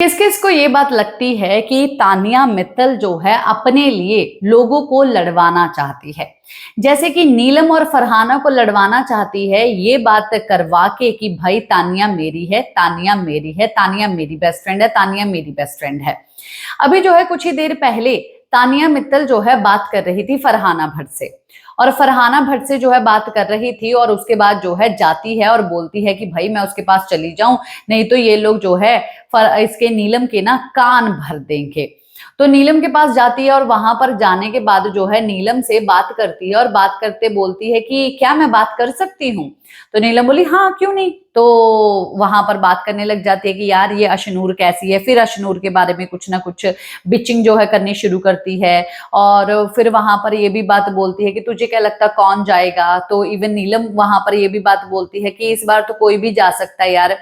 किस किस को ये बात लगती है कि तानिया मित्तल जो है अपने लिए लोगों को लड़वाना चाहती है, जैसे कि नीलम और फरहाना को लड़वाना चाहती है ये बात करवा के कि भाई तानिया मेरी है, तानिया मेरी है, तानिया मेरी बेस्ट फ्रेंड है, तानिया मेरी बेस्ट फ्रेंड है। अभी जो है कुछ ही देर पहले तानिया मित्तल जो है बात कर रही थी फरहाना भट्ट से, और फरहाना भट्ट से जो है बात कर रही थी और उसके बाद जो है जाती है और बोलती है कि भाई मैं उसके पास चली जाऊं, नहीं तो ये लोग जो है इसके नीलम के ना कान भर देंगे। तो नीलम के पास जाती है और वहां पर जाने के बाद जो है नीलम से बात करती है और बात करते बोलती है कि क्या मैं बात कर सकती हूँ। तो नीलम बोली हाँ क्यों नहीं। तो वहां पर बात करने लग जाती है कि यार ये अशनूर कैसी है, फिर अशनूर के बारे में कुछ ना कुछ बिचिंग जो है करनी शुरू करती है। और फिर वहां पर ये भी बात बोलती है कि तुझे क्या लगता कौन जाएगा। तो इवन नीलम वहां पर ये भी बात बोलती है कि इस बार तो कोई भी जा सकता है यार।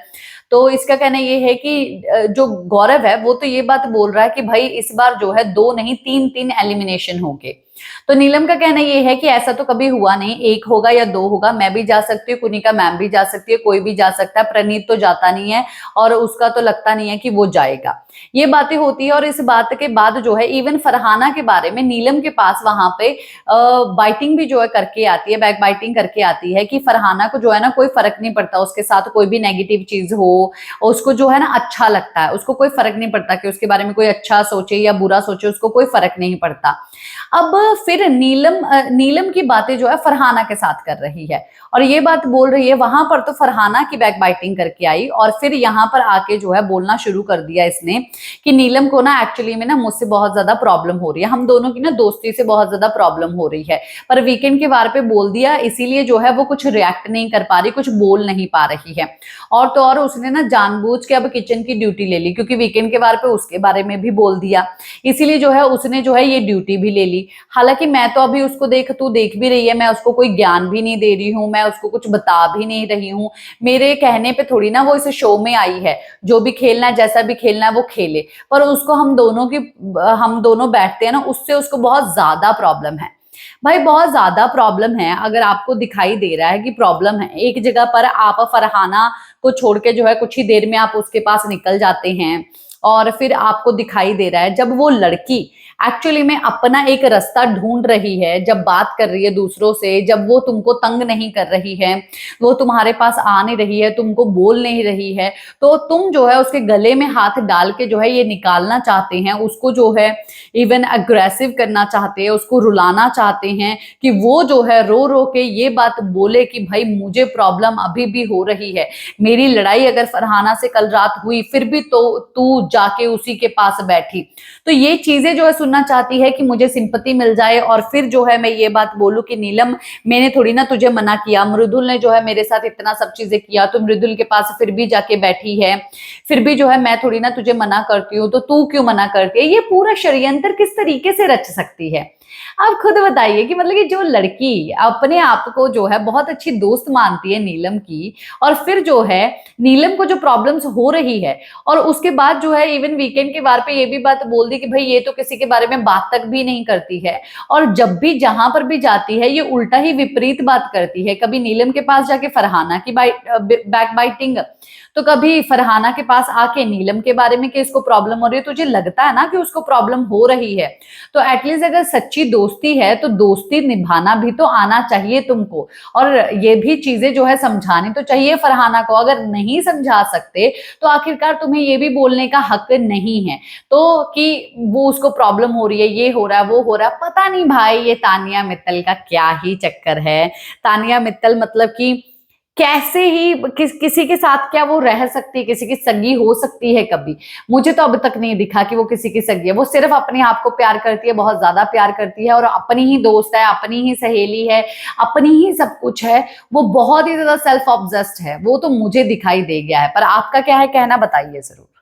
तो इसका कहना ये है कि जो गौरव है वो तो ये बात बोल रहा है कि भाई इस बार जो है दो नहीं तीन तीन एलिमिनेशन होंगे। तो नीलम का कहना ये है कि ऐसा तो कभी हुआ नहीं, एक होगा या दो होगा, मैं भी जा सकती हूँ, कुनिका मैम भी जा सकती है, कोई भी जा सकता है, प्रणीत तो जाता नहीं है और उसका तो लगता नहीं है कि वो जाएगा। ये बातें होती है और इस बात के बाद जो है इवन फरहाना के बारे में नीलम के पास वहां पे बाइटिंग भी जो है करके आती है, बैक बाइटिंग करके आती है कि फरहाना को जो है ना कोई फर्क नहीं पड़ता, उसके साथ कोई भी नेगेटिव चीज हो उसको जो है ना अच्छा लगता है, उसको कोई फर्क नहीं पड़ता कि उसके बारे में कोई अच्छा सोचे या बुरा सोचे, उसको कोई फर्क नहीं पड़ता। अब फिर नीलम की बातें जो है फरहाना के साथ कर रही है और ये बात बोल रही है, वहां पर तो फरहाना की बैक बाइटिंग करके आई और फिर यहाँ पर आके जो है बोलना शुरू कर दिया इसने कि नीलम को ना एक्चुअली में ना मुझसे बहुत ज्यादा प्रॉब्लम हो रही है, हम दोनों की ना दोस्ती से बहुत ज्यादा प्रॉब्लम हो रही है, पर वीकेंड के वार पे बोल दिया इसीलिए जो है वो कुछ रिएक्ट नहीं कर पा रही, कुछ बोल नहीं पा रही है। और तो और उसने ना जानबूझ के अब किचन की ड्यूटी ले ली क्योंकि वीकेंड के वार पे उसके बारे में भी बोल दिया, इसीलिए जो है उसने जो है ये ड्यूटी भी ले ली। हालांकि मैं तो अभी उसको तू देख भी रही है, मैं उसको कोई ज्ञान भी नहीं दे रही हूँ, मैं उसको कुछ बता भी नहीं रही हूँ, मेरे कहने पे थोड़ी ना वो इस शो में आई है, जो भी खेलना है जैसा भी खेलना है वो खेले। पर उसको हम दोनों बैठते हैं ना उससे उसको बहुत ज्यादा प्रॉब्लम है भाई, बहुत ज्यादा प्रॉब्लम है। अगर आपको दिखाई दे रहा है कि प्रॉब्लम है एक जगह पर, आप फरहाना को छोड़ के जो है कुछ ही देर में आप उसके पास निकल जाते हैं और फिर आपको दिखाई दे रहा है जब वो लड़की एक्चुअली में अपना एक रास्ता ढूंढ रही है, जब बात कर रही है दूसरों से, जब वो तुमको तंग नहीं कर रही है, वो तुम्हारे पास आ नहीं रही है, तुमको बोल नहीं रही है, तो तुम जो है उसके गले में हाथ डाल के जो है ये निकालना चाहते हैं, उसको जो है इवन अग्रेसिव करना चाहते हैं, उसको रुलाना चाहते हैं कि वो जो है रो रो के ये बात बोले कि भाई मुझे प्रॉब्लम अभी भी हो रही है, मेरी लड़ाई अगर फरहाना से कल रात हुई फिर भी तो तू जाके उसी के पास बैठी। तो ये चीजें जो है सुनना चाहती है कि मुझे सिंपत्ति मिल जाए और फिर जो है मैं ये बात बोलूं कि नीलम मैंने थोड़ी ना तुझे मना किया, मृदुल ने जो है मेरे साथ इतना सब चीजें किया, तो मृदुल के पास फिर भी जाके बैठी है, फिर भी जो है मैं थोड़ी ना तुझे मना करती हूँ तो तू क्यों मना करती है। ये पूरा षड्यंत्र किस तरीके से रच सकती है, आप खुद बताइए कि मतलब कि जो लड़की अपने आप को जो है बहुत अच्छी दोस्त मानती है नीलम की, और फिर जो है नीलम को जो प्रॉब्लम्स हो रही है और उसके बाद जो है इवन वीकेंड के बार पे ये भी बात बोल दी कि भाई ये तो किसी के बारे में बात तक भी नहीं करती है, और जब भी जहां पर भी जाती है ये उल्टा ही विपरीत बात करती है, कभी नीलम के पास जाके फरहाना की बैक बाइटिंग, तो कभी फरहाना के पास आके नीलम के बारे में कि इसको प्रॉब्लम हो रही है, तुझे लगता है ना कि उसको प्रॉब्लम हो रही है, तो एटलीस्ट अगर सच्ची दोस्ती है तो दोस्ती निभाना भी तो आना चाहिए तुमको, और ये भी चीजें जो है समझानी तो चाहिए फरहाना को। अगर नहीं समझा सकते तो आखिरकार तुम्हें ये भी बोलने का हक नहीं है तो कि वो उसको प्रॉब्लम हो रही है, ये हो रहा है, वो हो रहा है। पता नहीं भाई ये तानिया मित्तल का क्या ही चक्कर है। तानिया मित्तल मतलब कि कैसे ही किसी के साथ क्या वो रह सकती है, किसी की सगी हो सकती है कभी, मुझे तो अब तक नहीं दिखा कि वो किसी की सगी है। वो सिर्फ अपने आप को प्यार करती है, बहुत ज्यादा प्यार करती है और अपनी ही दोस्त है, अपनी ही सहेली है, अपनी ही सब कुछ है। वो बहुत ही ज्यादा सेल्फ ऑब्सेस्ड है, वो तो मुझे दिखाई दे गया है। पर आपका क्या है कहना, बताइए जरूर।